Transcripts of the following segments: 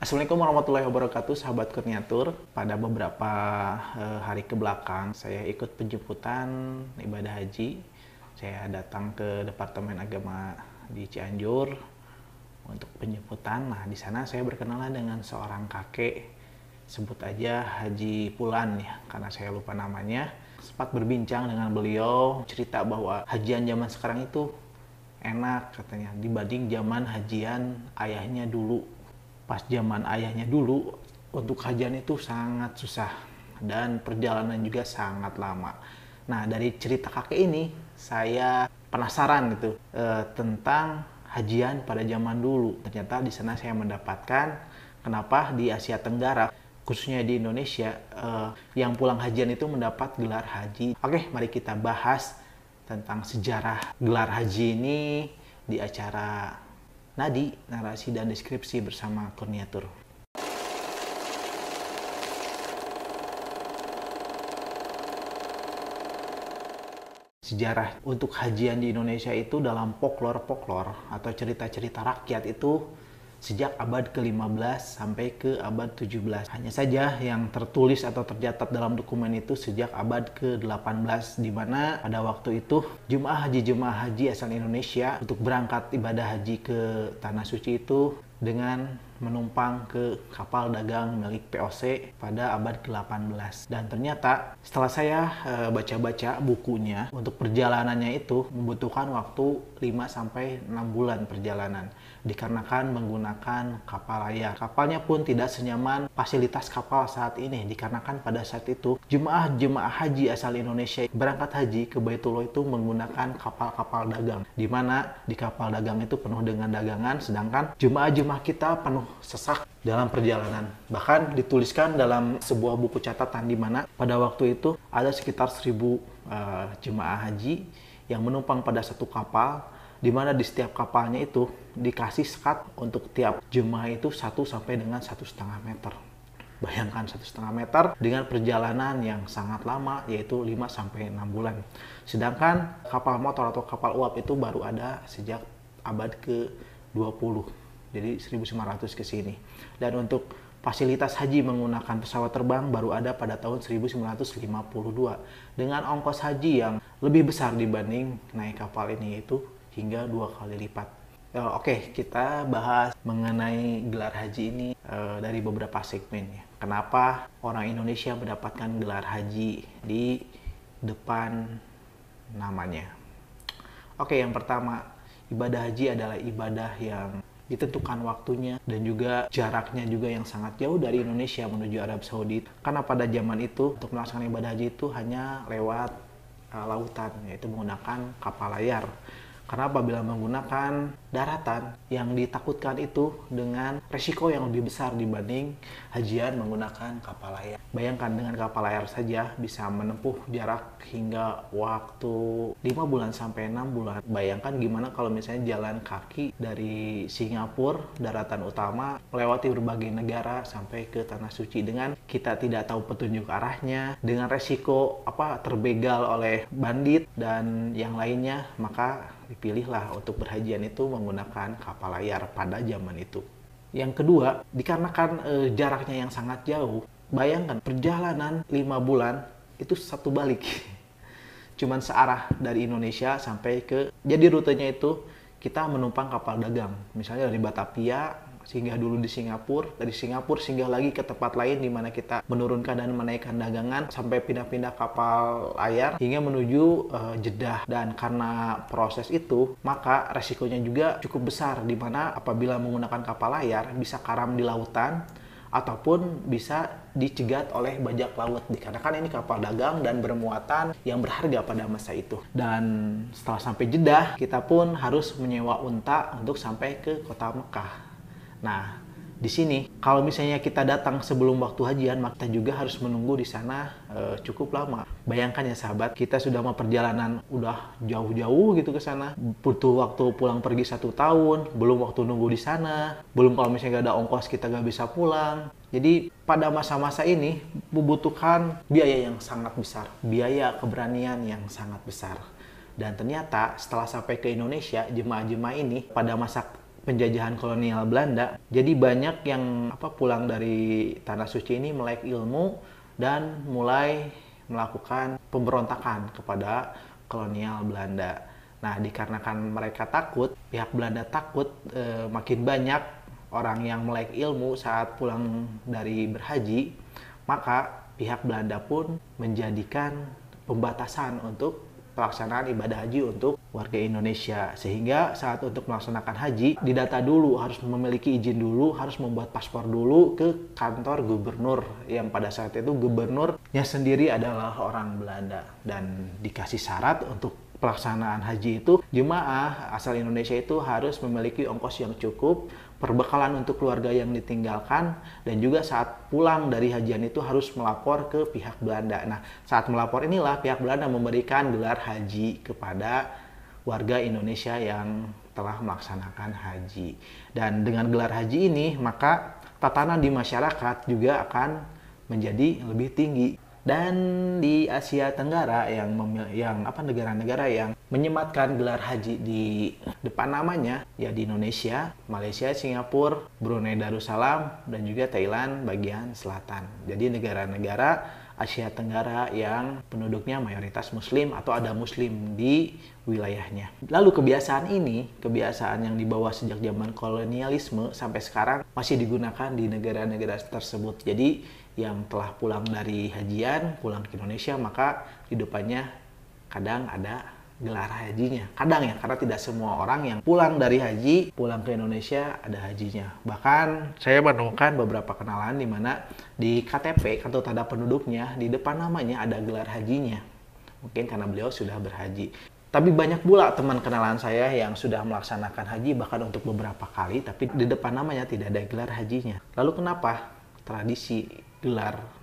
Assalamualaikum warahmatullahi wabarakatuh, sahabat Kurniatur. Pada beberapa hari ke belakang, saya ikut penjemputan ibadah haji. Saya datang ke Departemen Agama di Cianjur untuk penjemputan. Nah, di sana saya berkenalan dengan seorang kakek, sebut aja Haji Pulan ya, karena saya lupa namanya. Sempat berbincang dengan beliau, cerita bahwa hajian zaman sekarang itu enak katanya dibanding zaman hajian ayahnya dulu. Pas zaman ayahnya dulu, untuk hajian itu sangat susah dan perjalanan juga sangat lama. Nah, dari cerita kakek ini saya penasaran gitu tentang hajian pada zaman dulu. Ternyata di sana saya mendapatkan kenapa di Asia Tenggara, khususnya di Indonesia, yang pulang hajian itu mendapat gelar haji. Oke, mari kita bahas tentang sejarah gelar haji ini di acara Nadi, narasi dan deskripsi bersama Kurniatur. Sejarah untuk hajian di Indonesia itu dalam folklore atau cerita-cerita rakyat itu sejak abad ke-15 sampai ke abad 17. Hanya saja yang tertulis atau tercatat dalam dokumen itu sejak abad ke-18, di mana pada waktu itu jemaah haji asal Indonesia untuk berangkat ibadah haji ke Tanah Suci itu dengan menumpang ke kapal dagang milik POC pada abad ke-18. Dan ternyata setelah saya baca-baca bukunya, untuk perjalanannya itu membutuhkan waktu 5-6 bulan perjalanan, dikarenakan menggunakan kapal layar. Kapalnya pun tidak senyaman fasilitas kapal saat ini, dikarenakan pada saat itu jemaah haji asal Indonesia berangkat haji ke Baitullah itu menggunakan kapal-kapal dagang, di mana di kapal dagang itu penuh dengan dagangan, sedangkan jemaah kita penuh sesak dalam perjalanan. Bahkan dituliskan dalam sebuah buku catatan di mana pada waktu itu ada sekitar 1000 jemaah haji yang menumpang pada satu kapal, di mana di setiap kapalnya itu dikasih sekat untuk tiap jemaah itu 1 sampai dengan 1,5 meter. Bayangkan 1,5 meter dengan perjalanan yang sangat lama, yaitu 5-6 bulan. Sedangkan kapal motor atau kapal uap itu baru ada sejak abad ke-20. Jadi 1500 ke sini. Dan untuk fasilitas haji menggunakan pesawat terbang baru ada pada tahun 1952 dengan ongkos haji yang lebih besar dibanding naik kapal ini, yaitu hingga 2 kali lipat. Oke, kita bahas mengenai gelar haji ini dari beberapa segmen ya. Kenapa orang Indonesia mendapatkan gelar haji di depan namanya? Oke, yang pertama, ibadah haji adalah ibadah yang ditentukan waktunya dan juga jaraknya juga yang sangat jauh dari Indonesia menuju Arab Saudi. Karena pada zaman itu untuk melaksanakan ibadah haji itu hanya lewat lautan, yaitu menggunakan kapal layar. Karena apabila menggunakan daratan, yang ditakutkan itu dengan resiko yang lebih besar dibanding hajian menggunakan kapal layar. Bayangkan dengan kapal layar saja bisa menempuh jarak hingga waktu 5 bulan sampai 6 bulan. Bayangkan gimana kalau misalnya jalan kaki dari Singapura, daratan utama, melewati berbagai negara sampai ke Tanah Suci dengan kita tidak tahu petunjuk arahnya, dengan resiko terbegal oleh bandit dan yang lainnya, maka dipilihlah untuk berhajian itu menggunakan kapal layar pada zaman itu. Yang kedua, dikarenakan jaraknya yang sangat jauh, bayangkan perjalanan 5 bulan itu satu balik. Cuman searah dari Indonesia sampai ke, jadi rutenya itu kita menumpang kapal dagang. Misalnya dari Batavia singgah dulu di Singapura, dari Singapura singgah lagi ke tempat lain di mana kita menurunkan dan menaikkan dagangan sampai pindah-pindah kapal layar hingga menuju Jeddah. Dan karena proses itu, maka resikonya juga cukup besar, di mana apabila menggunakan kapal layar bisa karam di lautan ataupun bisa dicegat oleh bajak laut, dikarenakan ini kapal dagang dan bermuatan yang berharga pada masa itu. Dan setelah sampai Jeddah, kita pun harus menyewa unta untuk sampai ke kota Mekah. Nah, di sini kalau misalnya kita datang sebelum waktu hajian, maka kita juga harus menunggu di sana cukup lama. Bayangkan ya sahabat, kita sudah mau perjalanan udah jauh-jauh gitu ke sana, butuh waktu pulang pergi 1 tahun, belum waktu nunggu di sana, belum kalau misalnya gak ada ongkos kita gak bisa pulang. Jadi pada masa-masa ini membutuhkan biaya yang sangat besar, biaya keberanian yang sangat besar. Dan ternyata setelah sampai ke Indonesia, jemaah-jemaah ini pada masa penjajahan kolonial Belanda. Jadi banyak yang pulang dari Tanah Suci ini melek ilmu dan mulai melakukan pemberontakan kepada kolonial Belanda. Nah, dikarenakan mereka takut, pihak Belanda takut makin banyak orang yang melek ilmu saat pulang dari berhaji, maka pihak Belanda pun menjadikan pembatasan untuk pelaksanaan ibadah haji untuk warga Indonesia. Sehingga saat untuk melaksanakan haji, didata dulu, harus memiliki izin dulu, harus membuat paspor dulu ke kantor gubernur, yang pada saat itu gubernurnya sendiri adalah orang Belanda. Dan dikasih syarat untuk pelaksanaan haji itu, jemaah asal Indonesia itu harus memiliki ongkos yang cukup, perbekalan untuk keluarga yang ditinggalkan, dan juga saat pulang dari hajian itu harus melapor ke pihak Belanda. Nah, saat melapor inilah pihak Belanda memberikan gelar haji kepada warga Indonesia yang telah melaksanakan haji. Dan dengan gelar haji ini, maka tatanan di masyarakat juga akan menjadi lebih tinggi. Dan di Asia Tenggara negara-negara yang menyematkan gelar haji di depan namanya, ya di Indonesia, Malaysia, Singapura, Brunei Darussalam, dan juga Thailand bagian selatan. Jadi negara-negara Asia Tenggara yang penduduknya mayoritas muslim atau ada muslim di wilayahnya. Lalu kebiasaan yang dibawa sejak zaman kolonialisme sampai sekarang masih digunakan di negara-negara tersebut. Jadi yang telah pulang dari hajian, pulang ke Indonesia, maka di depannya kadang ada gelar hajinya. Kadang ya, karena tidak semua orang yang pulang dari haji, pulang ke Indonesia ada hajinya. Bahkan saya menemukan beberapa kenalan di mana di KTP, kartu tanda penduduknya, di depan namanya ada gelar hajinya. Mungkin karena beliau sudah berhaji. Tapi banyak pula teman kenalan saya yang sudah melaksanakan haji bahkan untuk beberapa kali, tapi di depan namanya tidak ada gelar hajinya. Lalu kenapa tradisi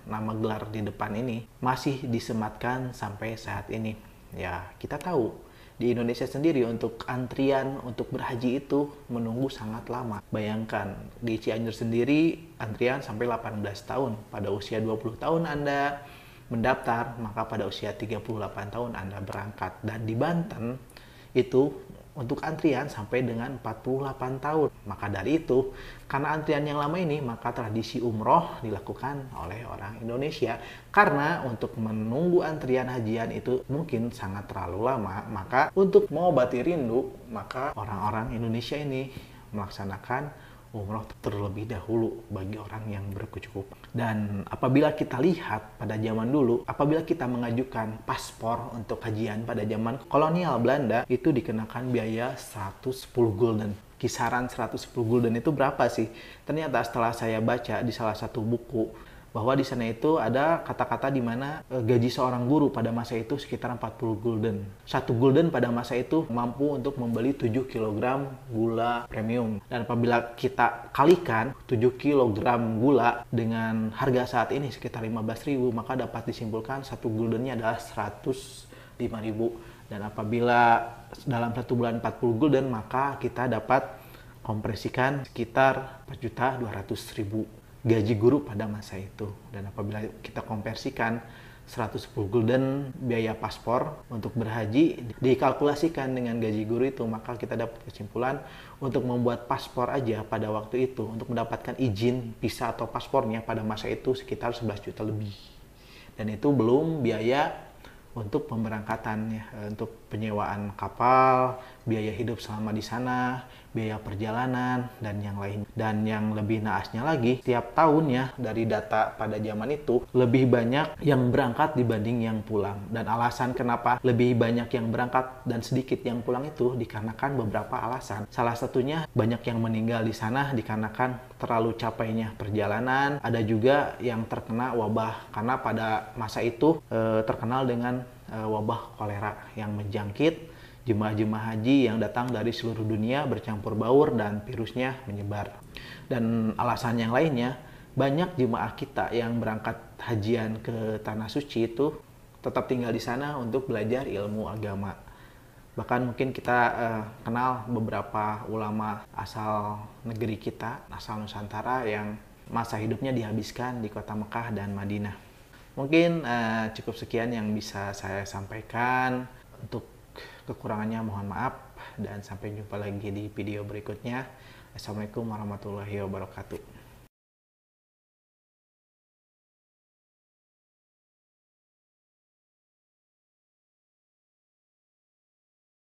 nama gelar di depan ini masih disematkan sampai saat ini? Ya, kita tahu di Indonesia sendiri untuk antrian untuk berhaji itu menunggu sangat lama. Bayangkan di Cianjur sendiri antrian sampai 18 tahun. Pada usia 20 tahun Anda mendaftar, maka pada usia 38 tahun Anda berangkat. Dan di Banten itu untuk antrian sampai dengan 48 tahun. Maka dari itu, karena antrian yang lama ini, maka tradisi umroh dilakukan oleh orang Indonesia. Karena untuk menunggu antrian hajian itu mungkin sangat terlalu lama, maka untuk mengobati rindu, maka orang-orang Indonesia ini melaksanakan umroh terlebih dahulu bagi orang yang berkecukupan. Dan apabila kita lihat pada zaman dulu, apabila kita mengajukan paspor untuk hajian pada zaman kolonial Belanda, itu dikenakan biaya 110 gulden. Kisaran 110 gulden itu berapa sih? Ternyata setelah saya baca di salah satu buku, bahwa di sana itu ada kata-kata di mana gaji seorang guru pada masa itu sekitar 40 gulden. 1 gulden pada masa itu mampu untuk membeli 7 kg gula premium. Dan apabila kita kalikan 7 kg gula dengan harga saat ini sekitar 15.000, maka dapat disimpulkan 1 guldennya adalah 105.000. Dan apabila dalam 1 bulan 40 gulden, maka kita dapat kompresikan sekitar 4.200.000 gaji guru pada masa itu. Dan apabila kita konversikan 110 gulden biaya paspor untuk berhaji dikalkulasikan dengan gaji guru itu, maka kita dapat kesimpulan untuk membuat paspor aja pada waktu itu, untuk mendapatkan izin visa atau paspornya pada masa itu sekitar 11 juta lebih. Dan itu belum biaya untuk pemberangkatannya, untuk penyewaan kapal, biaya hidup selama di sana, biaya perjalanan, dan yang lain. Dan yang lebih naasnya lagi, setiap tahunnya dari data pada zaman itu, lebih banyak yang berangkat dibanding yang pulang. Dan alasan kenapa lebih banyak yang berangkat dan sedikit yang pulang itu dikarenakan beberapa alasan. Salah satunya banyak yang meninggal di sana dikarenakan terlalu capainya perjalanan. Ada juga yang terkena wabah, karena pada masa itu terkenal dengan wabah kolera yang menjangkit jemaah-jemaah haji yang datang dari seluruh dunia bercampur baur dan virusnya menyebar. Dan alasan yang lainnya, banyak jemaah kita yang berangkat hajian ke Tanah Suci itu tetap tinggal di sana untuk belajar ilmu agama. Bahkan mungkin kita kenal beberapa ulama asal negeri kita, asal Nusantara yang masa hidupnya dihabiskan di kota Mekah dan Madinah. Mungkin cukup sekian yang bisa saya sampaikan. Untuk kekurangannya mohon maaf. dan sampai jumpa lagi di video berikutnya. Assalamualaikum warahmatullahi wabarakatuh.